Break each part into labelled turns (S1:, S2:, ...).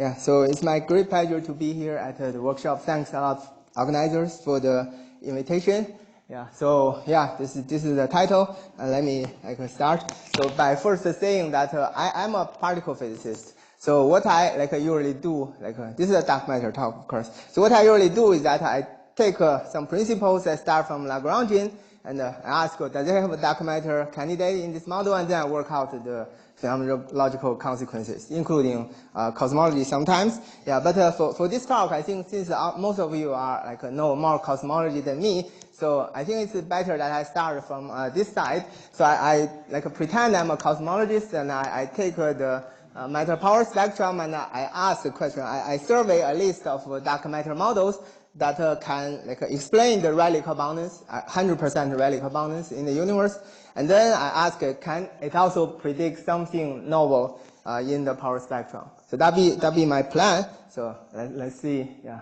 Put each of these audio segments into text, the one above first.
S1: Yeah, so it's my great pleasure to be here at the workshop. Thanks a lot, organizers, for the invitation. Yeah, so yeah, this is the title. Let me start. So by first saying that I'm a particle physicist. So what I usually do, this is a dark matter talk, of course. So what I usually do is that I take some principles that start from Lagrangian and I ask, does it have a dark matter candidate in this model? And then I work out the phenomenological consequences, including cosmology sometimes. Yeah, but for this talk, I think since most of you are know more cosmology than me, so I think it's better that I start from this side. So I pretend I'm a cosmologist and I take the matter power spectrum and I ask the question. I survey a list of dark matter models that can explain the Rayleigh abundance, 100% Rayleigh abundance in the universe. And then I ask, can it also predict something novel in the power spectrum? So that be my plan. So let's see, yeah,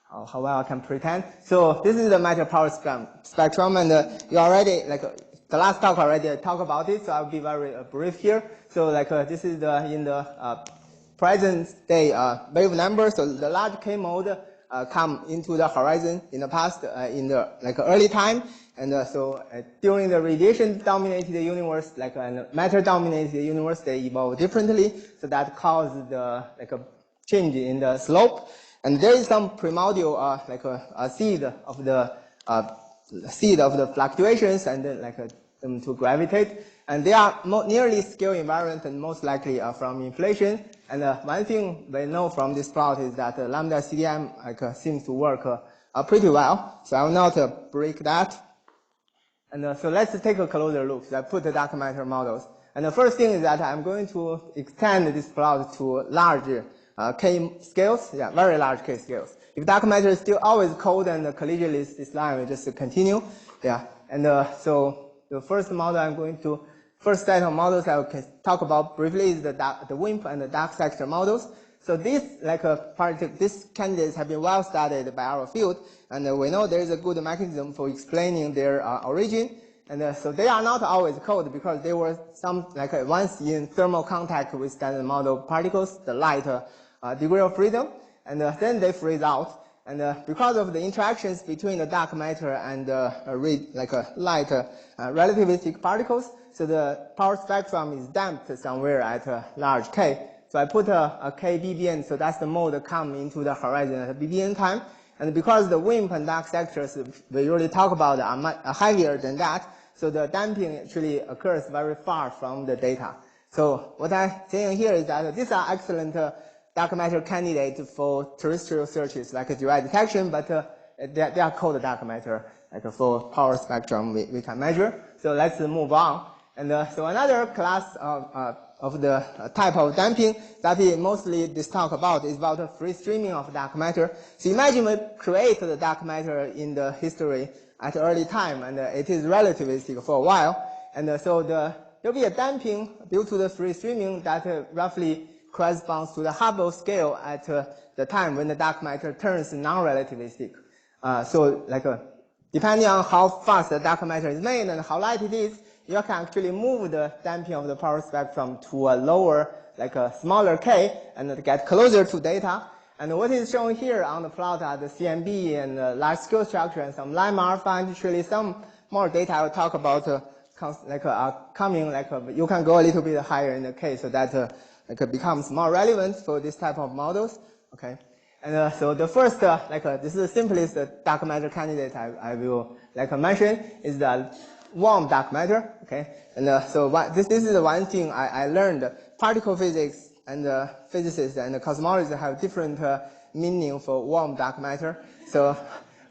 S1: how well I can pretend. So this is the matter power spectrum, and you already the last talk already talked about it. So I'll be very brief here. So this is in the present day wave number. So the large K mode come into the horizon in the past, in the early time, and so during the radiation-dominated universe, and matter-dominated universe, they evolve differently. So that caused the change in the slope, and there is some primordial a seed of the fluctuations, and then them to gravitate, and they are nearly scale invariant and most likely from inflation. And one thing they know from this plot is that lambda CDM seems to work pretty well. So I will not break that. And so let's take a closer look. So I put the dark matter models. And the first thing is that I'm going to extend this plot to large K scales, yeah, very large K scales. If dark matter is still always cold and collisionless, this line will just continue. Yeah, and so the first model I'm going to, first set of models I will talk about briefly is the WIMP and the dark sector models. So these these candidates have been well studied by our field, and we know there is a good mechanism for explaining their origin. And so they are not always cold because they were once in thermal contact with standard model particles, the light degree of freedom, and then they freeze out. And because of the interactions between the dark matter and light relativistic particles, so the power spectrum is damped somewhere at large K. So I put a K BBN, so that's the mode come into the horizon at BBN time. And because the WIMP and dark sectors we usually talk about are much heavier than that, so the damping actually occurs very far from the data. So what I'm saying here is that these are excellent dark matter candidates for terrestrial searches like direct detection, but they are cold dark matter for power spectrum we can measure. So let's move on. And so another class of the type of damping that we mostly this talk about is about the free streaming of dark matter. So imagine we create the dark matter in the history at early time, and it is relativistic for a while. And so there'll be a damping due to the free streaming that roughly corresponds to the Hubble scale at the time when the dark matter turns non-relativistic. Depending on how fast the dark matter is made and how light it is, you can actually move the damping of the power spectrum to a lower, a smaller K, and get closer to data. And what is shown here on the plot are the CMB and large scale structure and some Lyman alpha, and actually some more data I will talk about coming, you can go a little bit higher in the K, so that it becomes more relevant for this type of models. Okay. And so the first, this is the simplest dark matter candidate I will mention is the warm dark matter. Okay. And so this is the one thing I learned. Particle physics and physicists and cosmologists have different meaning for warm dark matter. So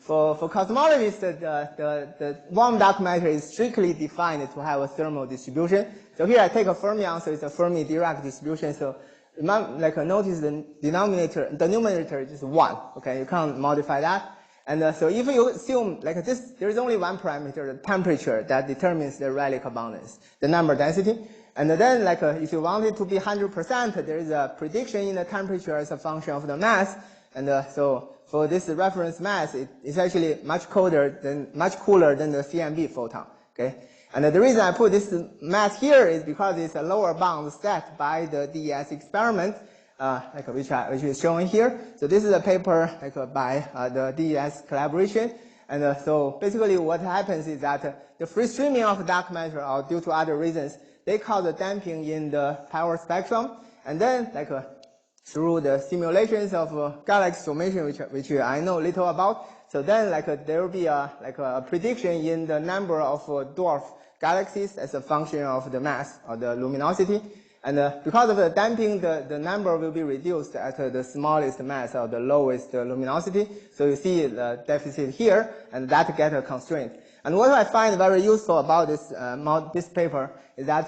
S1: for cosmologists, the warm dark matter is strictly defined to have a thermal distribution. So here I take a fermion, so it's a Fermi-Dirac distribution. So notice the numerator is 1. Okay, you can't modify that. And so if you assume this, there is only one parameter, the temperature, that determines the Rayleigh abundance, the number density. And then if you want it to be 100%, there is a prediction in the temperature as a function of the mass. And so for this reference mass, it's actually much cooler than the CMB photon. Okay. And the reason I put this mass here is because it's a lower bound set by the DES experiment. which is shown here. So this is a paper by the DES collaboration. And so basically what happens is that the free streaming of dark matter, or due to other reasons, they cause a damping in the power spectrum. And then through the simulations of galaxy formation, which I know little about, so then there will be a prediction in the number of dwarf galaxies as a function of the mass or the luminosity. And because of the damping, the number will be reduced at the smallest mass or the lowest luminosity. So you see the deficit here, and that gets a constraint. And what I find very useful about this paper is that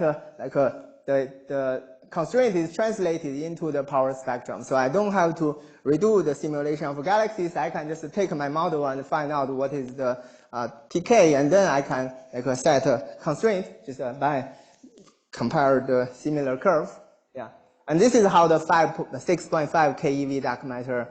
S1: the constraint is translated into the power spectrum. So I don't have to redo the simulation of galaxies. I can just take my model and find out what is the TK, and then I can set a constraint just by compare the similar curve. Yeah. And this is how the 6.5 keV dark matter,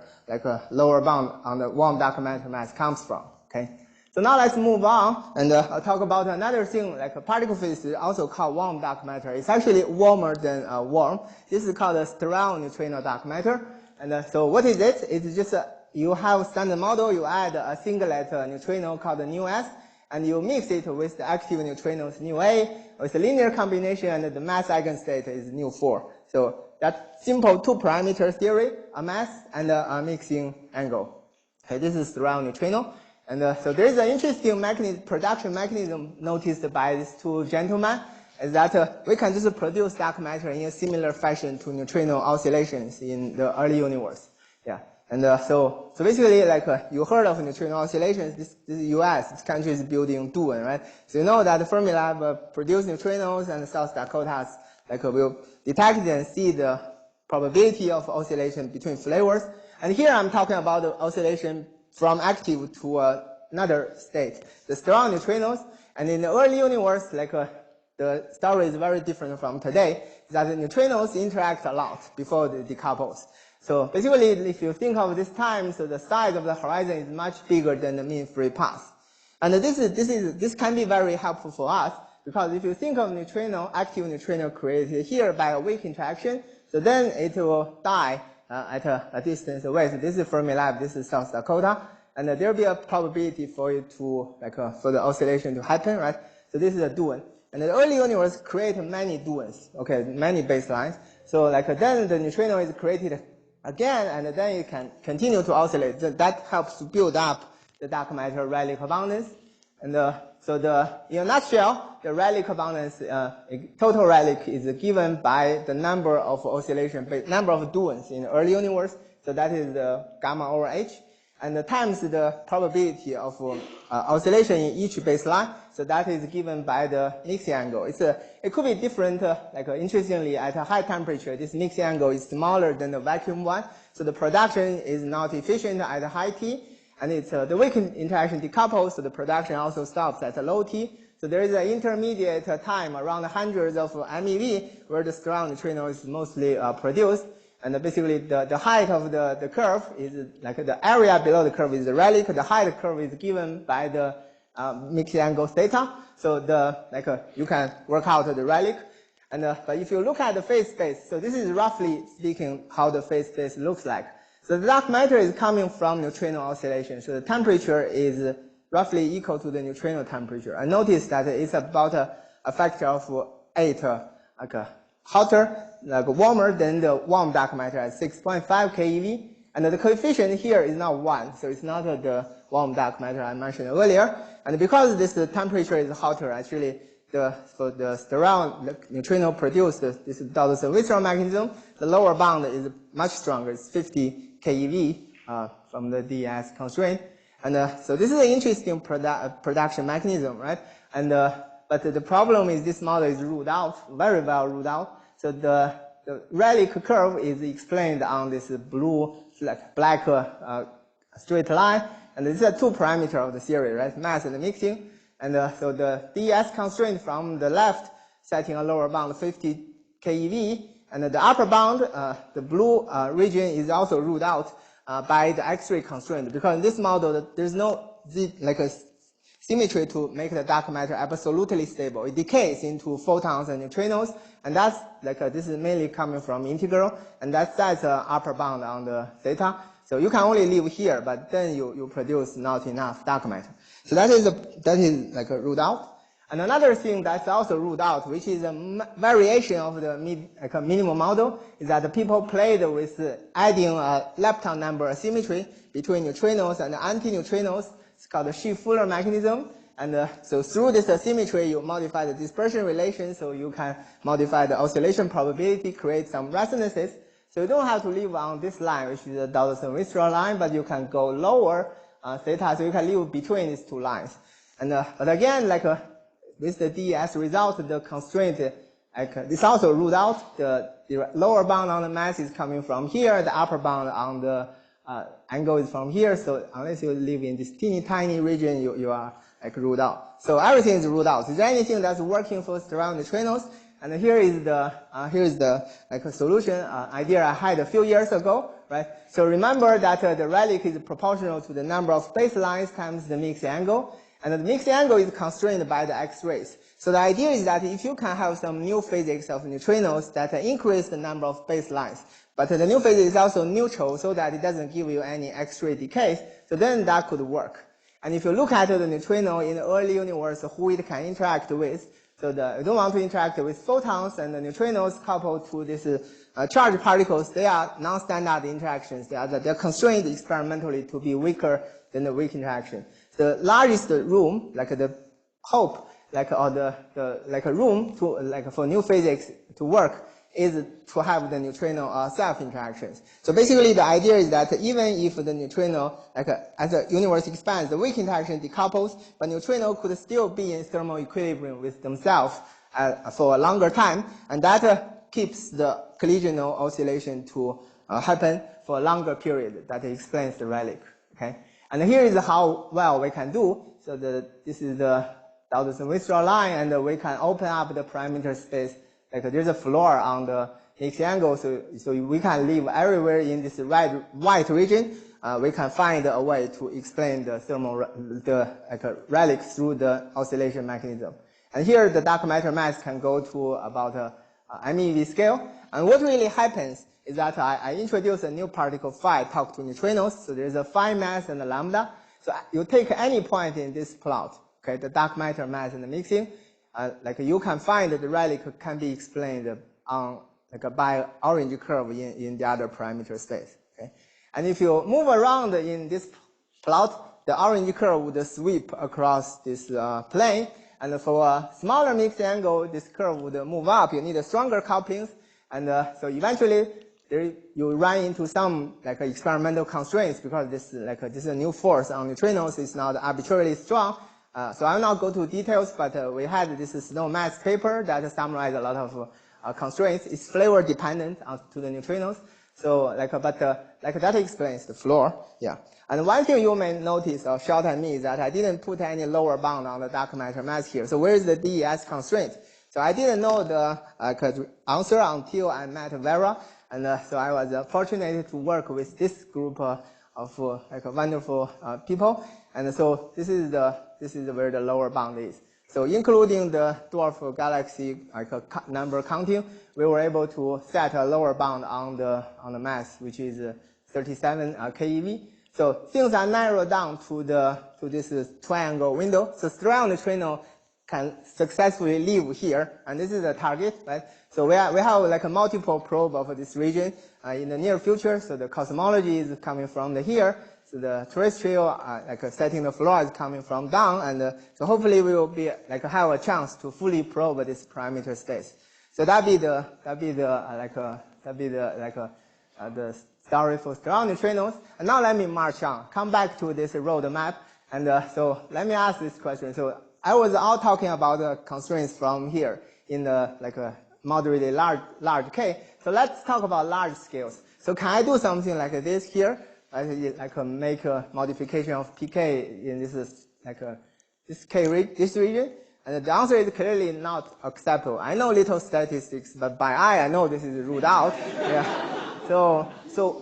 S1: lower bound on the warm dark matter mass comes from. Okay. So now let's move on, and I'll talk about another thing, particle physics is also called warm dark matter. It's actually warmer than warm. This is called a sterile neutrino dark matter. And so what is it? It's just you have a standard model, you add a singlet neutrino called nu s, and you mix it with the active neutrinos nu a with a linear combination, and the mass eigenstate is nu 4. So that's simple two-parameter theory, a mass and a mixing angle. Okay, this is sterile neutrino. And so there is an interesting production mechanism noticed by these two gentlemen, is that we can just produce dark matter in a similar fashion to neutrino oscillations in the early universe. Yeah. And so basically, you heard of neutrino oscillations. This is U.S. This country is building DUIN, right? So you know that the Fermilab produce neutrinos, and South Dakota's will detect and see the probability of oscillation between flavors. And here I'm talking about the oscillation from active to another state, the sterile neutrinos. And in the early universe, the story is very different from today, that the neutrinos interact a lot before they decouples. So basically, if you think of this time, so the size of the horizon is much bigger than the mean free path. And this can be very helpful for us, because if you think of neutrino, active neutrino created here by a weak interaction, so then it will die at a distance away. So this is Fermilab, this is South Dakota, and there will be a probability for it to, for the oscillation to happen, right? So this is a DUIN. And the early universe create many DUINs, okay, many baselines. So then the neutrino is created again, and then it can continue to oscillate. That helps to build up the dark matter Rayleigh abundance. And so in a nutshell, the Rayleigh abundance, total Rayleigh is given by the number of number of DUINs in the early universe. So that is the gamma over h, and times the probability of oscillation in each baseline. So that is given by the mixing angle. It could be different, interestingly, at a high temperature, this mixing angle is smaller than the vacuum one. So the production is not efficient at a high T, and it's the weak interaction decouples, so the production also stops at a low T. So there is an intermediate time around hundreds of MeV where the sterile neutrino is mostly produced. And basically the height of the curve is the area below the curve is the Rayleigh. The height curve is given by the mixing angle theta. So you can work out the Rayleigh. And but if you look at the phase space, so this is roughly speaking how the phase space looks like. So the dark matter is coming from neutrino oscillation. So the temperature is roughly equal to the neutrino temperature. And notice that it's about a factor of 8, hotter, warmer than the warm dark matter at 6.5 keV. And the coefficient here is not 1, so it's not the warm dark matter I mentioned earlier. And because this temperature is hotter, actually the sterile neutrino produced this Dodson-Weierstrass mechanism, the lower bound is much stronger. It's 50 keV from the DES constraint. And so this is an interesting production mechanism, right? And but the problem is this model is ruled out, very well ruled out. So the Rayleigh curve is explained on this blue, black straight line. And this is a two-parameter of the theory, right? Mass and mixing. And so the DES constraint from the left, setting a lower bound 50 keV. And the upper bound, the blue region, is also ruled out by the X-ray constraint. Because in this model, there's no symmetry to make the dark matter absolutely stable. It decays into photons and neutrinos, and that's like this is mainly coming from integral, and that's upper bound on the theta. So you can only live here, but then you produce not enough dark matter. So that is like ruled out. And another thing that's also ruled out, which is a variation of the minimal model, is that the people played with adding a lepton number asymmetry between neutrinos and antineutrinos. It's called the Schiff-Fuller mechanism. And so through this asymmetry, you modify the dispersion relation, so you can modify the oscillation probability, create some resonances. So you don't have to live on this line, which is the Dodson-Weierstrass line, but you can go lower theta, so you can live between these two lines. And but again, with the DES result, the constraint, this also ruled out. The lower bound on the mass is coming from here. The upper bound on the angle is from here. So unless you live in this teeny tiny region, you are ruled out. So everything is ruled out. Is there anything that's working for sterile neutrinos? And here is the solution idea I had a few years ago, right? So remember that the relic is proportional to the number of baselines times the mixed angle. And the mixed angle is constrained by the X-rays. So the idea is that if you can have some new physics of neutrinos that increase the number of baselines, but the new physics is also neutral so that it doesn't give you any X-ray decays, so then that could work. And if you look at the neutrino in the early universe, who it can interact with, so you don't want to interact with photons, and the neutrinos coupled to this charged particles, they are non-standard interactions. They're constrained experimentally to be weaker than the weak interaction. The largest room, like the hope, a room to for new physics to work, is to have the neutrino self interactions. So basically, the idea is that even if the neutrino, as the universe expands, the weak interaction decouples, but neutrino could still be in thermal equilibrium with themselves for a longer time, and that keeps the collisional oscillation to happen for a longer period. That explains the relic. Okay. And here is how well we can do. So this is the Dodson-Weierstrass line, and we can open up the parameter space. There's a floor on the mixed angle, so we can live everywhere in this white region. We can find a way to explain the relic through the oscillation mechanism. And here the dark matter mass can go to about a MeV scale. And what really happens is that I introduce a new particle phi talk to neutrinos. So there's a phi mass and a lambda. So you take any point in this plot, okay, the dark matter mass and the mixing, you can find that the relic can be explained on by orange curve in the other parameter space. Okay, and if you move around in this plot, the orange curve would sweep across this plane, and for a smaller mixed angle, this curve would move up. You need stronger couplings, and so eventually you run into some experimental constraints because this is a new force on neutrinos. It's not arbitrarily strong. So I will not go to details, but we had this Snow-Matz paper that summarized a lot of constraints. It's flavor dependent to the neutrinos. So that explains the floor. Yeah. And one thing you may notice or shout at me is that I didn't put any lower bound on the dark matter mass here. So where is the DES constraint? So I didn't know the answer until I met Vera. And so I was fortunate to work with this group of wonderful people. And so this is where the lower bound is. So including the dwarf galaxy number counting, we were able to set a lower bound on the mass, which is 37 keV. So things are narrowed down to this triangle window. So sterile neutrino can successfully live here, and this is the target, right? So we have a multiple probe of this region in the near future. So the cosmology is coming from here. So the terrestrial, setting the floor is coming from down, and so hopefully we will be have a chance to fully probe this parameter space. So that be the story for sterile neutrinos. And now let me march on. Come back to this roadmap, and so let me ask this question. So I was all talking about the constraints from here in the moderately large K. So let's talk about large scales. So can I do something like this here? Make a modification of PK in this this region? And the answer is clearly not acceptable. I know little statistics, but by eye I know this is ruled out. Yeah. So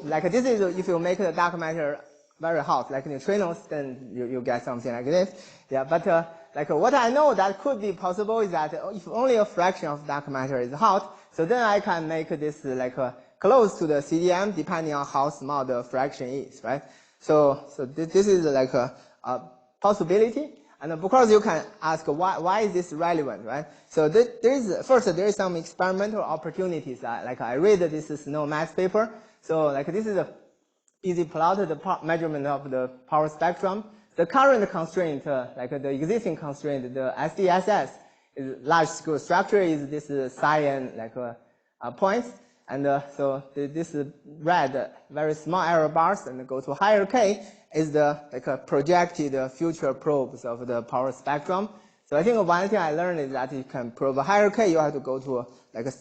S1: this is if you make the dark matter very hot, like neutrinos, then you get something like this. Yeah, but like what I know that could be possible is that if only a fraction of dark matter is hot, so then I can make this like close to the CDM depending on how small the fraction is, right? So this is like a possibility. And of course, you can ask why is this relevant, right? So there is some experimental opportunities. Like I read this SNOMAS paper. So like this is a easy plot, the measurement of the power spectrum. The current constraint, like the existing constraint, the SDSS, is large scale structure is this cyan like points. And so this red, very small error bars, and go to higher K is the like projected future probes of the power spectrum. So I think one thing I learned is that you can probe higher K, you have to go to like a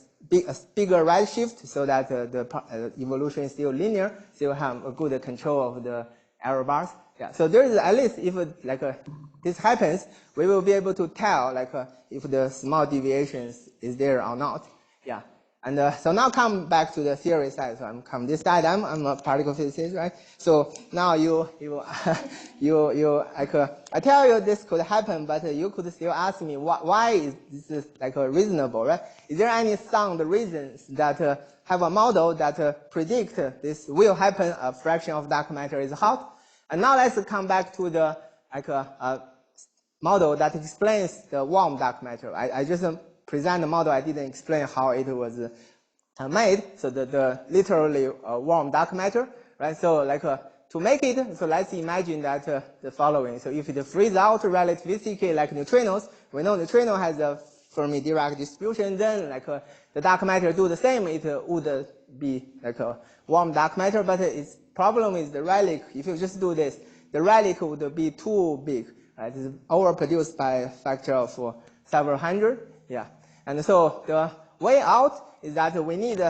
S1: bigger redshift so that the evolution is still linear, so you have a good control of the error bars. Yeah. So there is at least if this happens, we will be able to tell like if the small deviations is there or not. Yeah. And so now come back to the theory side. So I'm come this side. I'm a particle physicist, right? So now you like I tell you this could happen, but you could still ask me why is this like reasonable, right? Is there any sound reasons that have a model that predict this will happen? A fraction of dark matter is hot. And now let's come back to the like model that explains the warm dark matter. I just present the model. I didn't explain how it was made. So the literally warm dark matter, right? So like to make it, so let's imagine that the following. So if it freezes out relativistically like neutrinos, we know neutrino has a Fermi-Dirac distribution. Then like the dark matter do the same. It would be like a warm dark matter, but its problem is the relic. If you just do this, the relic would be too big. Right? It's overproduced by a factor of several hundred. Yeah. And so the way out is that we need,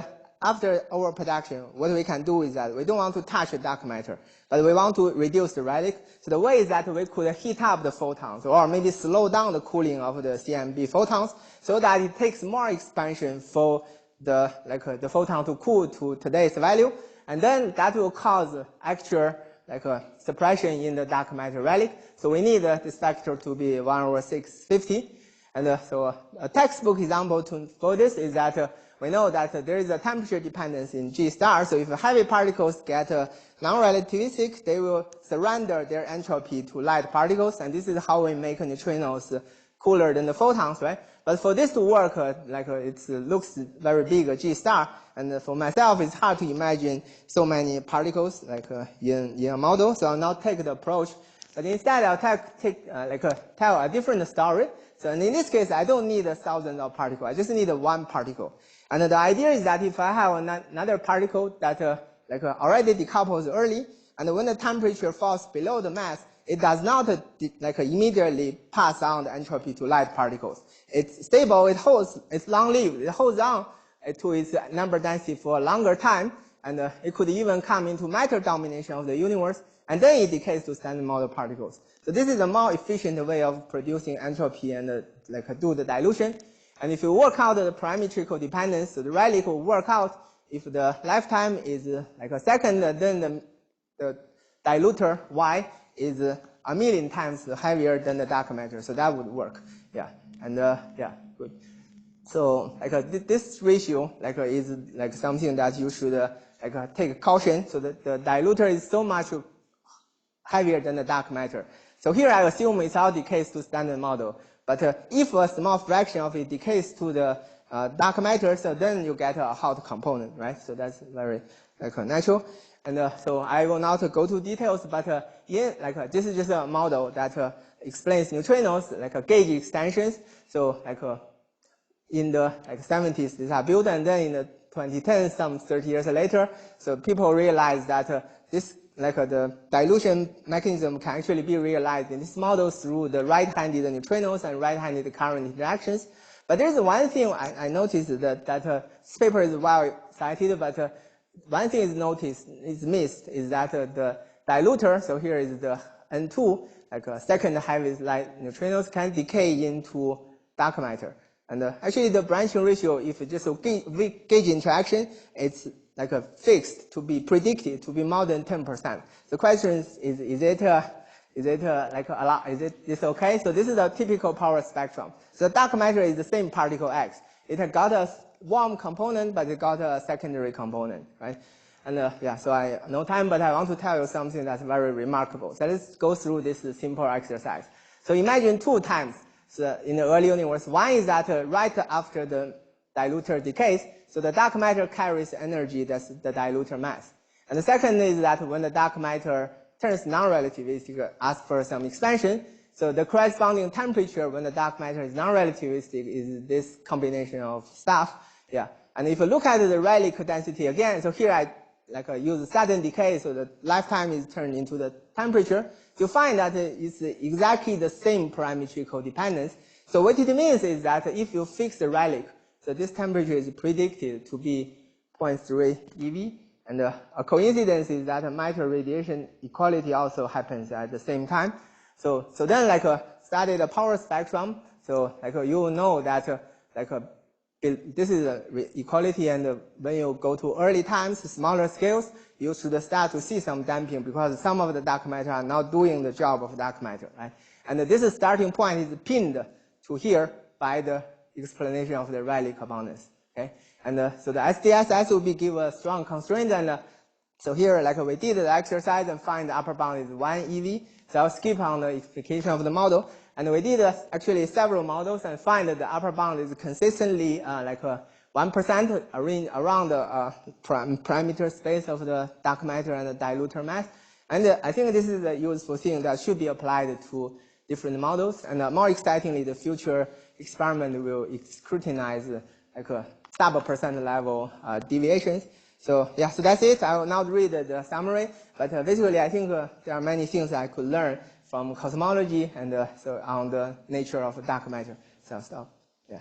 S1: after overproduction, what we can do is that we don't want to touch the dark matter, but we want to reduce the relic. So the way is that we could heat up the photons, or maybe slow down the cooling of the CMB photons, so that it takes more expansion for the the photon to cool to today's value, and then that will cause actual suppression in the dark matter relic. So we need this factor to be 1/650. And so a textbook example for this is that we know that there is a temperature dependence in G star. So if heavy particles get non-relativistic, they will surrender their entropy to light particles. And this is how we make neutrinos cooler than the photons, right? But for this to work, it looks very big, G star. And for myself, it's hard to imagine so many particles in a model. So I'll not take the approach. But instead, I'll tell a different story. So in this case, I don't need 1,000 of particles. I just need one particle. And the idea is that if I have another particle that already decouples early, and when the temperature falls below the mass, it does not immediately pass on the entropy to light particles. It's stable. It holds. It's long-lived. It holds on to its number density for a longer time, and it could even come into matter domination of the universe, and then it decays to standard model particles. So this is a more efficient way of producing entropy and do the dilution. And if you work out the parametrical dependence, so the relic will work out if the lifetime is a second, then the diluter Y is 1,000,000 times heavier than the dark matter. So that would work. Yeah. And yeah, good. So this ratio is something that you should take caution. So that the diluter is so much heavier than the dark matter. So here I assume it all decays to standard model. But if a small fraction of it decays to the dark matter, so then you get a hot component, right? So that's very natural. And so I will not go to details, but this is just a model that explains neutrinos, gauge extensions. So in the 70s, these are built, and then in the 2010s, some 30 years later, so people realized that this the dilution mechanism can actually be realized in this model through the right-handed neutrinos and right-handed current interactions. But there's one thing I noticed that this paper is well cited, but one thing is missed is that the diluter, so here is the N2, second heaviest light neutrinos, can decay into dark matter. And actually, the branching ratio, if it's just a gauge interaction, it's like a fixed to be predicted to be more than 10%. The question is it like a lot? Is it okay? So this is a typical power spectrum. So the dark matter is the same particle X. It got a warm component, but it got a secondary component, right? And yeah, so no time, but I want to tell you something that's very remarkable. So let's go through this simple exercise. So imagine 2 times. So in the early universe, one is that right after the diluter decays, so the dark matter carries energy, that's the diluter mass. And the second is that when the dark matter turns non-relativistic, asks for some expansion, so the corresponding temperature when the dark matter is non-relativistic is this combination of stuff. Yeah. And if you look at the Rayleigh density again, so here I use sudden decay, so the lifetime is turned into the temperature. You find that it's exactly the same parametric dependence. So what it means is that if you fix the Rayleigh, so this temperature is predicted to be 0.3 eV, and a coincidence is that matter radiation equality also happens at the same time. So then study the power spectrum. So you will know that this is equality, and when you go to early times, smaller scales, you should start to see some damping because some of the dark matter are not doing the job of dark matter, right? And this starting point is pinned to here by the explanation of the Rayleigh abundance, okay? And so the SDSS will give a strong constraint, and so here we did the exercise and find the upper bound is 1 EV. So I'll skip on the explication of the model. And we did actually several models and find that the upper bound is consistently 1% around the parameter space of the dark matter and the diluter mass. And I think this is a useful thing that should be applied to different models. And more excitingly, the future experiment will scrutinize sub-percent level deviations. So yeah, so that's it. I will not read the summary, but basically I think there are many things I could learn from cosmology and so on the nature of dark matter. So stop. Yeah.